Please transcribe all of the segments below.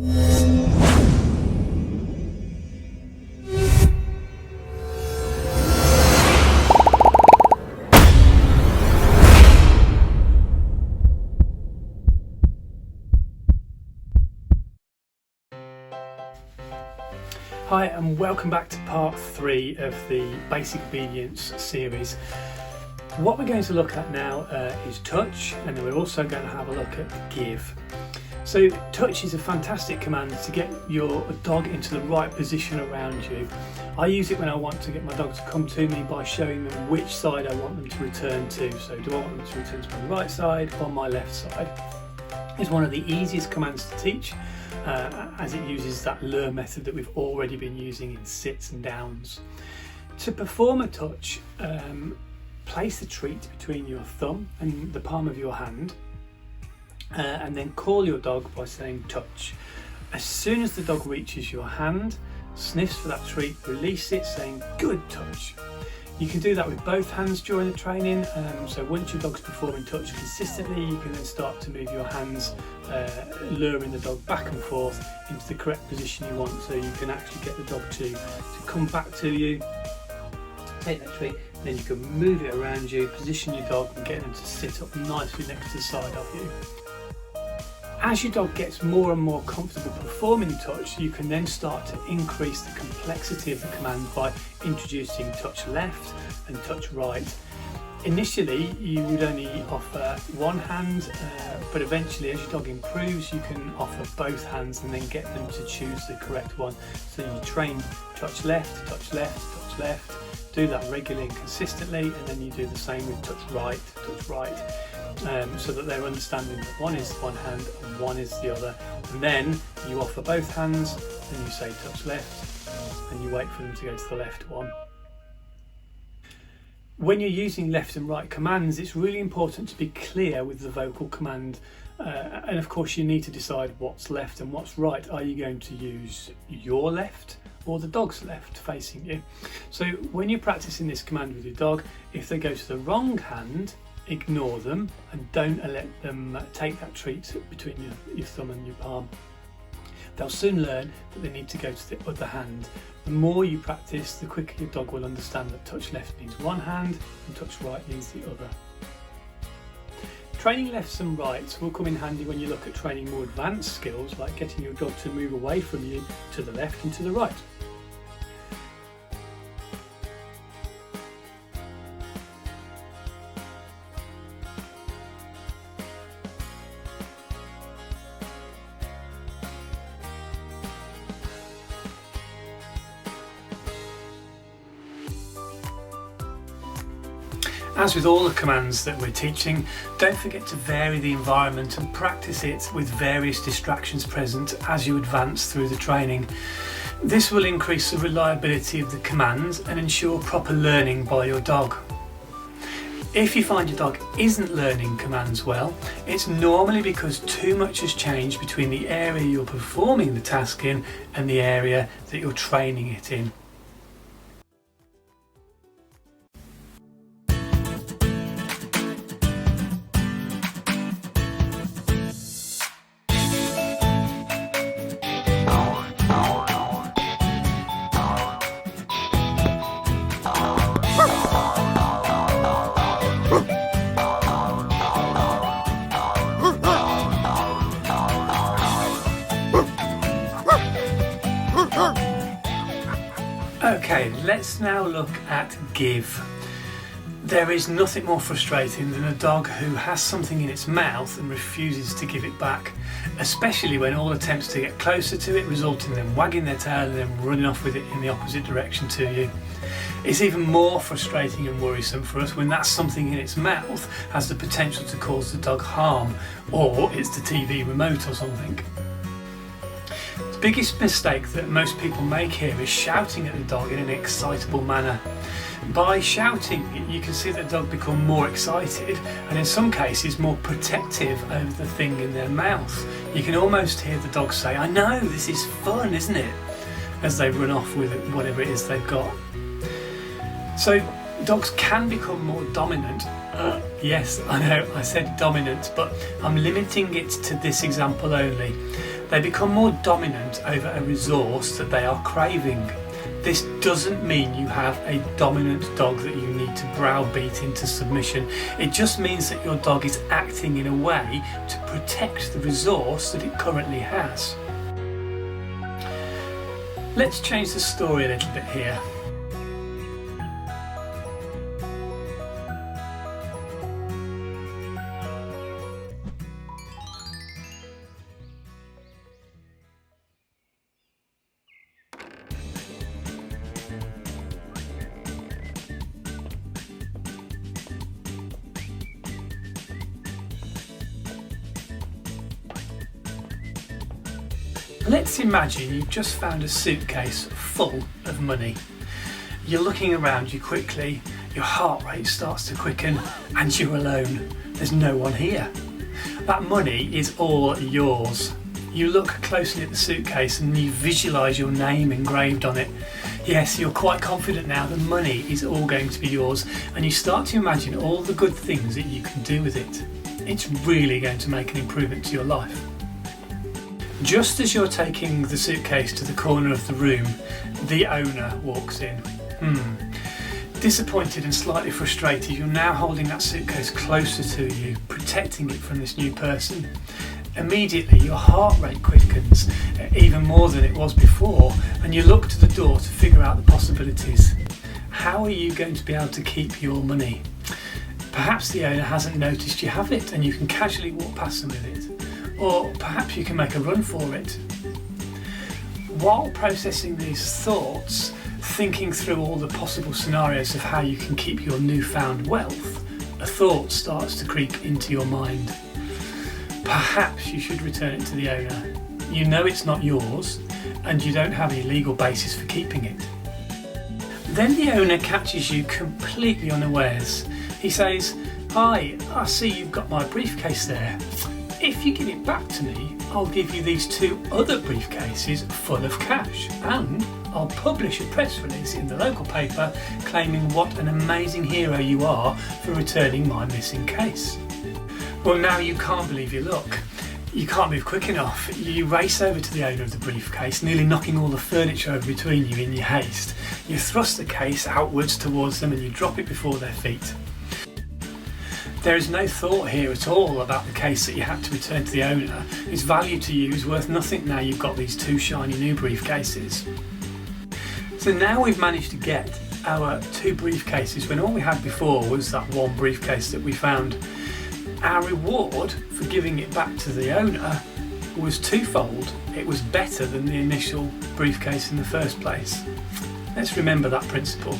Hi and welcome back to part 3 of the Basic Obedience series. What we're going to look at now is touch, and then we're also going to have a look at give. So touch is a fantastic command to get your dog into the right position around you. I use it when I want to get my dog to come to me by showing them which side I want them to return to. So do I want them to return to my right side or my left side? It's one of the easiest commands to teach, as it uses that lure method that we've already been using in sits and downs. To perform a touch, place the treat between your thumb and the palm of your hand, and then call your dog by saying touch. As soon as the dog reaches your hand, sniffs for that treat, release it saying good touch. You can do that with both hands during the training, so once your dog's performing touch consistently, you can then start to move your hands, luring the dog back and forth into the correct position you want, so you can actually get the dog to come back to you, take that treat, then you can move it around you, position your dog and get them to sit up nicely next to the side of you. As your dog gets more and more comfortable performing touch, you can then start to increase the complexity of the command by introducing touch left and touch right. Initially, you would only offer one hand, but eventually as your dog improves, you can offer both hands and then get them to choose the correct one. So you train touch left, touch left, touch left, do that regularly and consistently, and then you do the same with touch right, so that they're understanding that one is one hand and one is the other. And then you offer both hands and you say touch left, and you wait for them to go to the left one. When you're using left and right commands, it's really important to be clear with the vocal command, and of course you need to decide what's left and what's right. Are you going to use your left or the dog's left facing you? So when you're practicing this command with your dog, if they go to the wrong hand, ignore them and don't let them take that treat between your thumb and your palm. They'll soon learn that they need to go to the other hand. The more you practice, the quicker your dog will understand that touch left means one hand and touch right means the other. Training lefts and rights will come in handy when you look at training more advanced skills, like getting your dog to move away from you to the left and to the right. As with all the commands that we're teaching, don't forget to vary the environment and practice it with various distractions present as you advance through the training. This will increase the reliability of the commands and ensure proper learning by your dog. If you find your dog isn't learning commands well, it's normally because too much has changed between the area you're performing the task in and the area that you're training it in. Okay, let's now look at give. There is nothing more frustrating than a dog who has something in its mouth and refuses to give it back, especially when all attempts to get closer to it result in them wagging their tail and then running off with it in the opposite direction to you. It's even more frustrating and worrisome for us when that something in its mouth has the potential to cause the dog harm, or it's the TV remote or something. The biggest mistake that most people make here is shouting at the dog in an excitable manner. By shouting, you can see the dog become more excited and in some cases more protective over the thing in their mouth. You can almost hear the dog say, "I know, this is fun, isn't it?" as they run off with whatever it is they've got. So dogs can become more dominant. Yes, I know I said dominant, but I'm limiting it to this example only. They become more dominant over a resource that they are craving. This doesn't mean you have a dominant dog that you need to browbeat into submission. It just means that your dog is acting in a way to protect the resource that it currently has. Let's change the story a little bit here. Let's imagine you've just found a suitcase full of money. You're looking around you quickly, your heart rate starts to quicken, and you're alone. There's no one here. That money is all yours. You look closely at the suitcase and you visualise your name engraved on it. Yes, you're quite confident now the money is all going to be yours, and you start to imagine all the good things that you can do with it. It's really going to make an improvement to your life. Just as you're taking the suitcase to the corner of the room, the owner walks in. Disappointed and slightly frustrated, you're now holding that suitcase closer to you, protecting it from this new person. Immediately your heart rate quickens, even more than it was before, and you look to the door to figure out the possibilities. How are you going to be able to keep your money? Perhaps the owner hasn't noticed you have it and you can casually walk past them with it. Or perhaps you can make a run for it. While processing these thoughts, thinking through all the possible scenarios of how you can keep your newfound wealth, a thought starts to creep into your mind. Perhaps you should return it to the owner. You know it's not yours, and you don't have any legal basis for keeping it. Then the owner catches you completely unawares. He says, "Hi, I see you've got my briefcase there. If you give it back to me, I'll give you these 2 other briefcases full of cash, and I'll publish a press release in the local paper claiming what an amazing hero you are for returning my missing case." Well, now you can't believe your luck. You can't move quick enough. You race over to the owner of the briefcase, nearly knocking all the furniture over between you in your haste. You thrust the case outwards towards them and you drop it before their feet. There is no thought here at all about the case that you had to return to the owner. Its value to you is worth nothing now you've got these 2 shiny new briefcases. So now we've managed to get our 2 briefcases when all we had before was that 1 briefcase that we found. Our reward for giving it back to the owner was twofold. It was better than the initial briefcase in the first place. Let's remember that principle.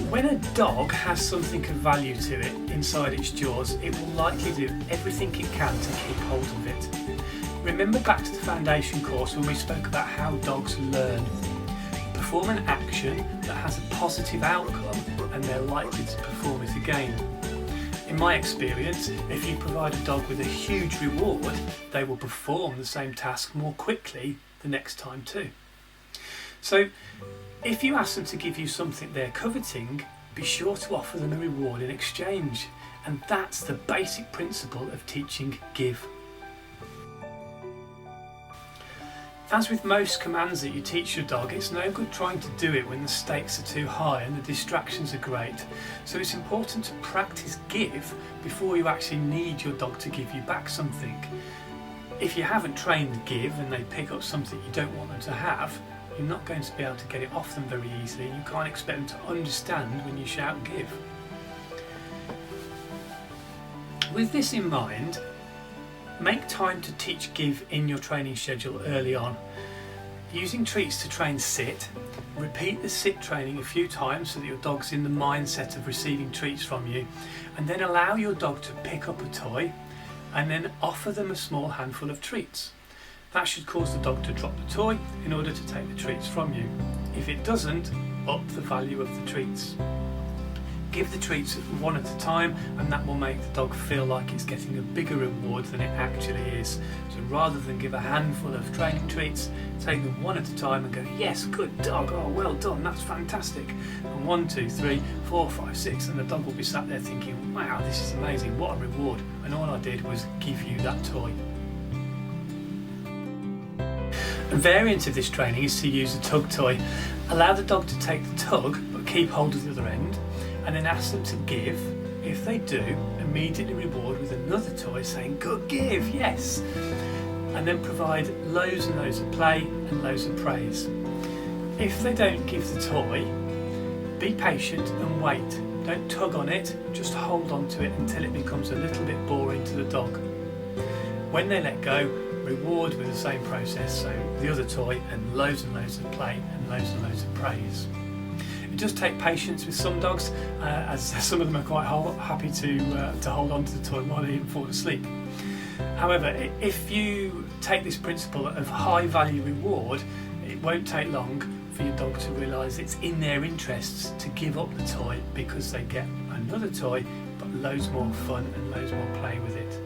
When a dog has something of value to it inside its jaws, it will likely do everything it can to keep hold of it. Remember back to the foundation course when we spoke about how dogs learn. Perform an action that has a positive outcome and they're likely to perform it again. In my experience, if you provide a dog with a huge reward, they will perform the same task more quickly the next time too. So, if you ask them to give you something they're coveting, be sure to offer them a reward in exchange. And that's the basic principle of teaching give. As with most commands that you teach your dog, it's no good trying to do it when the stakes are too high and the distractions are great. So it's important to practice give before you actually need your dog to give you back something. If you haven't trained give and they pick up something you don't want them to have, you're not going to be able to get it off them very easily, and you can't expect them to understand when you shout give. With this in mind, make time to teach give in your training schedule early on. Using treats to train sit, repeat the sit training a few times so that your dog's in the mindset of receiving treats from you, and then allow your dog to pick up a toy and then offer them a small handful of treats. That should cause the dog to drop the toy in order to take the treats from you. If it doesn't, up the value of the treats. give the treats one at a time, and that will make the dog feel like it's getting a bigger reward than it actually is. So rather than give a handful of training treats, take them one at a time and go, yes, good dog, oh well done, that's fantastic. And 1, 2, 3, 4, 5, 6, and the dog will be sat there thinking, wow, this is amazing, what a reward. And all I did was give you that toy. A variant of this training is to use a tug toy. Allow the dog to take the tug, but keep hold of the other end, and then ask them to give. If they do, immediately reward with another toy saying, good give, yes. And then provide loads and loads of play and loads of praise. If they don't give the toy, be patient and wait. Don't tug on it, just hold on to it until it becomes a little bit boring to the dog. When they let go, reward with the same process, so the other toy and loads of play and loads of praise. It does take patience with some dogs, as some of them are quite happy to hold on to the toy while they even fall asleep. However, if you take this principle of high value reward, it won't take long for your dog to realise it's in their interests to give up the toy because they get another toy, but loads more fun and loads more play with it.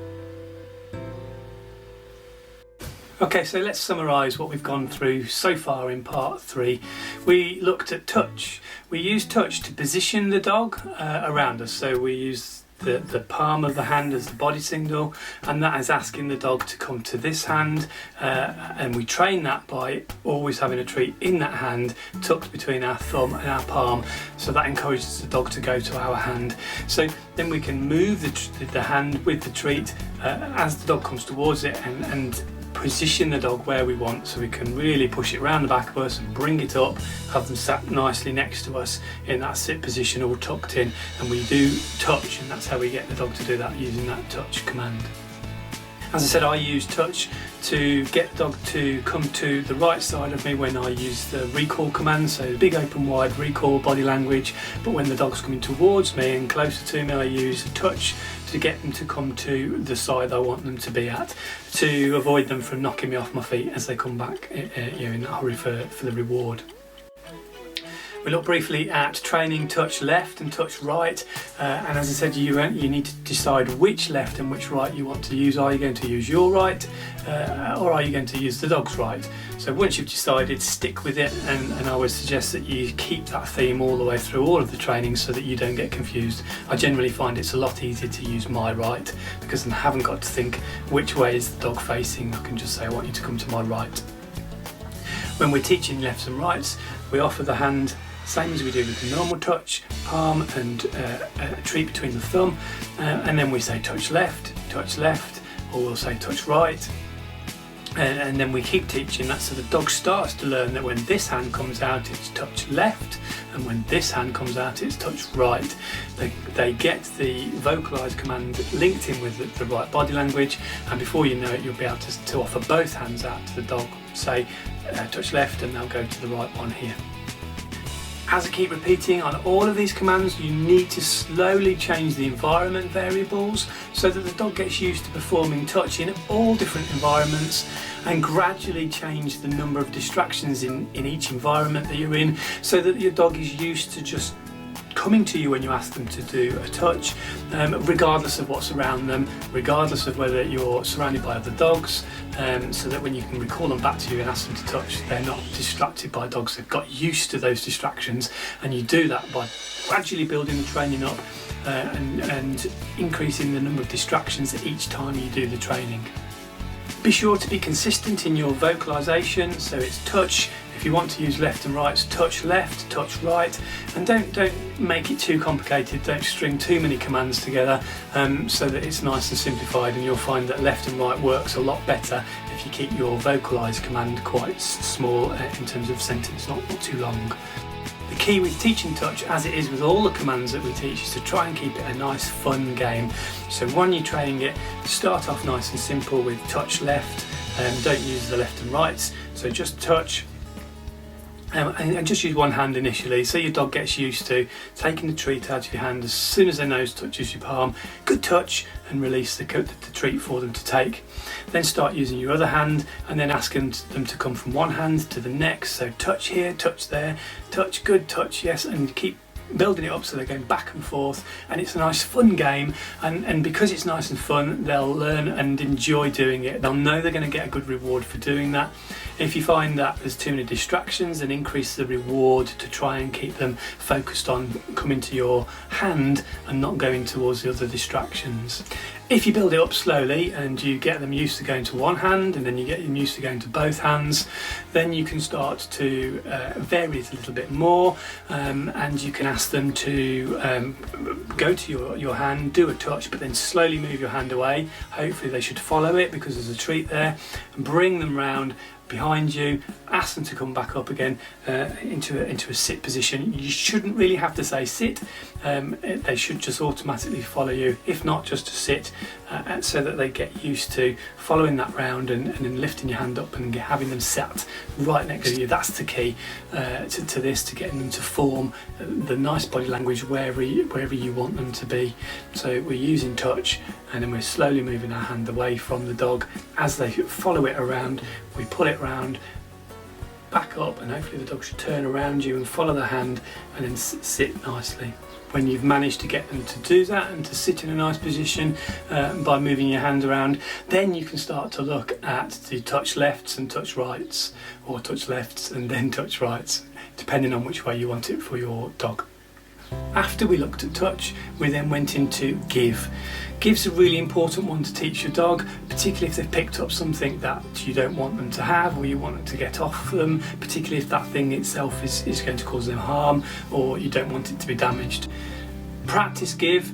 Okay, so let's summarise what we've gone through so far in part 3. We looked at touch. We used touch to position the dog around us. So we use the palm of the hand as the body signal, and that is asking the dog to come to this hand, and we train that by always having a treat in that hand tucked between our thumb and our palm, so that encourages the dog to go to our hand. So then we can move the hand with the treat as the dog comes towards it, and position the dog where we want, so we can really push it around the back of us and bring it up, have them sat nicely next to us in that sit position, all tucked in, and we do touch, and that's how we get the dog to do that, using that touch command. As I said, I use touch to get the dog to come to the right side of me when I use the recall command, so the big open wide recall body language, but when the dog's coming towards me and closer to me, I use touch to get them to come to the side I want them to be at, to avoid them from knocking me off my feet as they come back in that hurry for the reward. We looked briefly at training touch left and touch right, and as I said, you need to decide which left and which right you want to use. Are you going to use your right, or are you going to use the dog's right? So once you've decided, stick with it, and I would suggest that you keep that theme all the way through all of the training so that you don't get confused. I generally find it's a lot easier to use my right, because I haven't got to think which way is the dog facing. I can just say, I want you to come to my right. When we're teaching lefts and rights, we offer the hand same as we do with the normal touch, palm and a treat between the thumb, and then we say touch left, or we'll say touch right, and then we keep teaching that, so the dog starts to learn that when this hand comes out it's touch left, and when this hand comes out it's touch right. They get the vocalised command linked in with the right body language, and before you know it you'll be able to offer both hands out to the dog, say touch left, and they'll go to the right one here. As I keep repeating, on all of these commands you need to slowly change the environment variables so that the dog gets used to performing touch in all different environments, and gradually change the number of distractions in each environment that you're in, so that your dog is used to just coming to you when you ask them to do a touch, regardless of what's around them, regardless of whether you're surrounded by other dogs, so that when you can recall them back to you and ask them to touch, they're not distracted by dogs. They've got used to those distractions, and you do that by gradually building the training up and increasing the number of distractions each time you do the training. Be sure to be consistent in your vocalisation, so it's touch. If you want to use left and right, touch left, touch right, and don't make it too complicated. Don't string too many commands together, so that it's nice and simplified, and you'll find that left and right works a lot better if you keep your vocalised command quite small in terms of sentence, not too long. The key with teaching touch, as it is with all the commands that we teach, is to try and keep it a nice fun game. So when you're training it, start off nice and simple with touch left, and don't use the left and rights, so just touch. And just use one hand initially, so your dog gets used to taking the treat out of your hand as soon as their nose touches your palm. Good touch, and release the treat for them to take. Then start using your other hand, and then ask them to come from one hand to the next. So touch here, touch there, touch, good touch, yes, and keep building it up so they're going back and forth, and it's a nice fun game, and because it's nice and fun, they'll learn and enjoy doing it. They'll know they're going to get a good reward for doing that. If you find that there's too many distractions, then increase the reward to try and keep them focused on coming to your hand and not going towards the other distractions. If you build it up slowly and you get them used to going to one hand and then you get them used to going to both hands, then you can start to vary it a little bit more, and you can ask them to go to your hand, do a touch, but then slowly move your hand away. Hopefully they should follow it because there's a treat there, and bring them round behind you, ask them to come back up again into a sit position. You shouldn't really have to say sit, they should just automatically follow you, if not just to sit, so that they get used to following that round and then lifting your hand up and having them sat right next to you. That's the key to this, to getting them to form the nice body language wherever you want them to be. So we're using touch, and then we're slowly moving our hand away from the dog. As they follow it around, we pull it round, back up, and hopefully the dog should turn around you and follow the hand and then sit nicely. When you've managed to get them to do that and to sit in a nice position by moving your hand around, then you can start to look at the touch lefts and touch rights, or touch lefts and then touch rights, depending on which way you want it for your dog. After we looked at touch, we then went into give. Give's a really important one to teach your dog, particularly if they've picked up something that you don't want them to have, or you want them to get off them, particularly if that thing itself is going to cause them harm, or you don't want it to be damaged. Practice give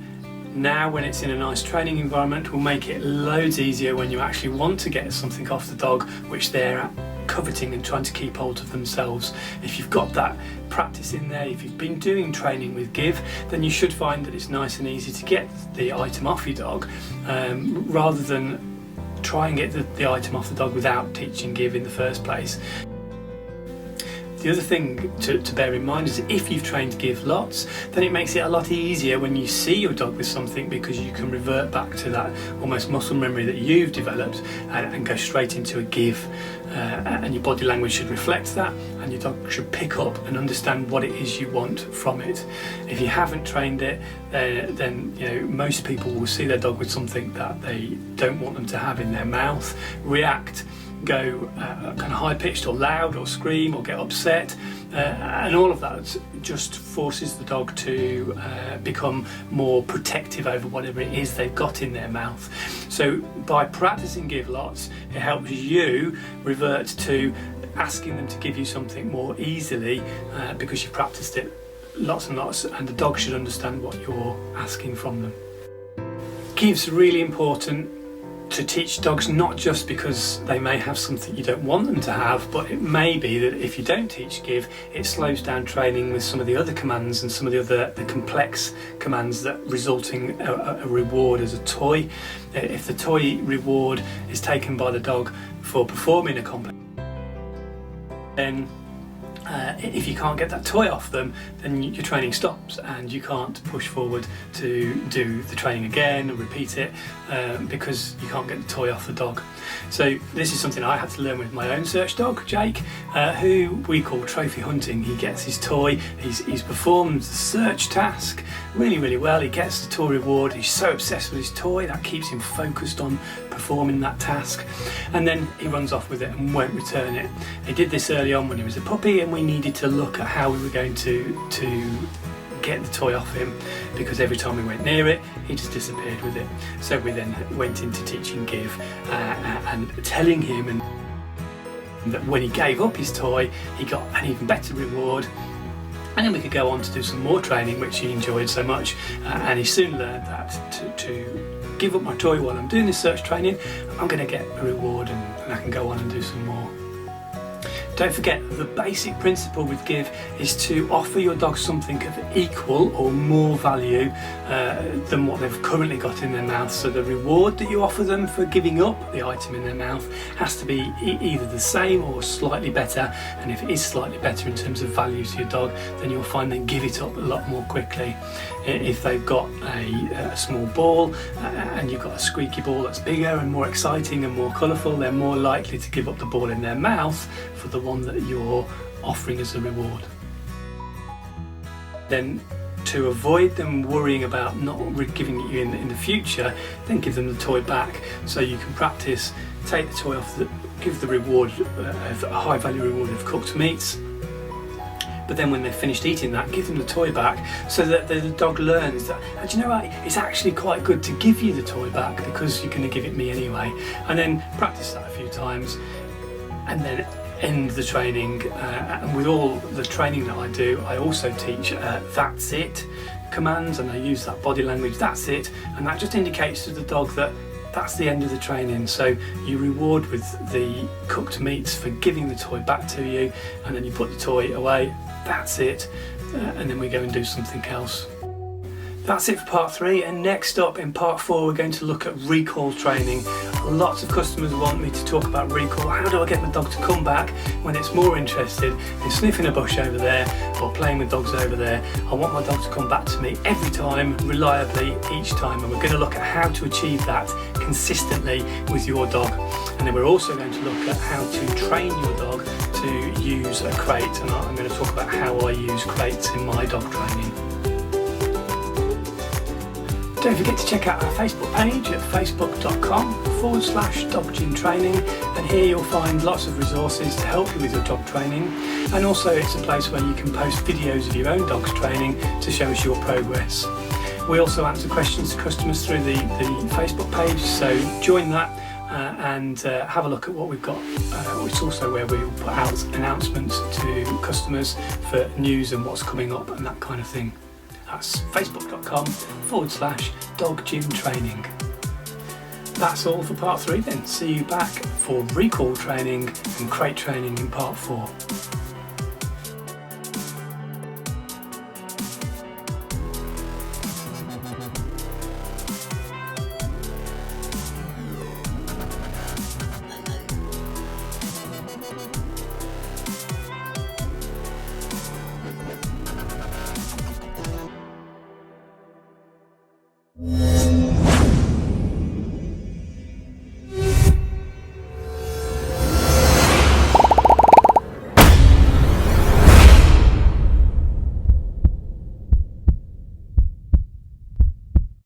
now when it's in a nice training environment will make it loads easier when you actually want to get something off the dog which they're coveting and trying to keep hold of themselves. If you've got that practice in there, if you've been doing training with give, then you should find that it's nice and easy to get the item off your dog, rather than try and get the item off the dog without teaching give in the first place. The other thing to bear in mind is that if you've trained give lots, then it makes it a lot easier when you see your dog with something, because you can revert back to that almost muscle memory that you've developed and go straight into a give, and your body language should reflect that, and your dog should pick up and understand what it is you want from it. If you haven't trained it, then you know, most people will see their dog with something that they don't want them to have in their mouth, react, go kind of high-pitched or loud or scream or get upset, and all of that just forces the dog to become more protective over whatever it is they've got in their mouth. So by practicing give lots, it helps you revert to asking them to give you something more easily, because you practiced it lots and lots, and the dog should understand what you're asking from them. Give's really important to teach dogs, not just because they may have something you don't want them to have, but it may be that if you don't teach give, it slows down training with some of the other commands and some of the complex commands that result in a reward as a toy. If the toy reward is taken by the dog for performing a complex, then if you can't get that toy off them, then your training stops and you can't push forward to do the training again and repeat it, because you can't get the toy off the dog. So this is something I had to learn with my own search dog, Jake, who we call trophy hunting. He gets his toy, he's performed the search task really well, he gets the toy reward, he's so obsessed with his toy that keeps him focused on performing that task, and then he runs off with it and won't return it. He did this early on when he was a puppy, and we needed to look at how we were going to get the toy off him, because every time we went near it, he just disappeared with it. So we then went into teaching give and telling him that when he gave up his toy, he got an even better reward. And then we could go on to do some more training, which he enjoyed so much, and he soon learned that to give up my toy while I'm doing this search training, I'm going to get a reward, and I can go on and do some more. Don't forget, the basic principle with give is to offer your dog something of equal or more value than what they've currently got in their mouth. So the reward that you offer them for giving up the item in their mouth has to be either the same or slightly better, and if it is slightly better in terms of value to your dog, then you'll find they give it up a lot more quickly. If they've got a small ball and you've got a squeaky ball that's bigger and more exciting and more colourful, they're more likely to give up the ball in their mouth for the one that you're offering as a reward. Then to avoid them worrying about not giving it you in the future, then give them the toy back so you can practice, take the toy off, give the reward, a high value reward of cooked meats. But then when they've finished eating that, give them the toy back so that the dog learns that, do you know what, it's actually quite good to give you the toy back because you're going to give it me anyway. And then practice that a few times and then end the training. And with all the training that I do, I also teach that's it commands, and I use that body language, that's it, and that just indicates to the dog that that's the end of the training. So you reward with the cooked meats for giving the toy back to you, and then you put the toy away, that's it, and then we go and do something else. That's it for part 3, and next up in part 4 we're going to look at recall training. Lots of customers want me to talk about recall. How do I get my dog to come back when it's more interested in sniffing a bush over there or playing with dogs over there? I want my dog to come back to me every time, reliably, each time, and we're going to look at how to achieve that consistently with your dog. And then we're also going to look at how to train your dog to use a crate, and I'm going to talk about how I use crates in my dog training. Don't forget to check out our Facebook page at facebook.com/doggymtraining, and here you'll find lots of resources to help you with your dog training, and also it's a place where you can post videos of your own dog's training to show us your progress. We also answer questions to customers through the Facebook page, so join that and have a look at what we've got. It's also where we'll put out announcements to customers for news and what's coming up and that kind of thing. That's facebook.com/doggymtraining. That's all for part 3 then. See you back for recall training and crate training in part 4.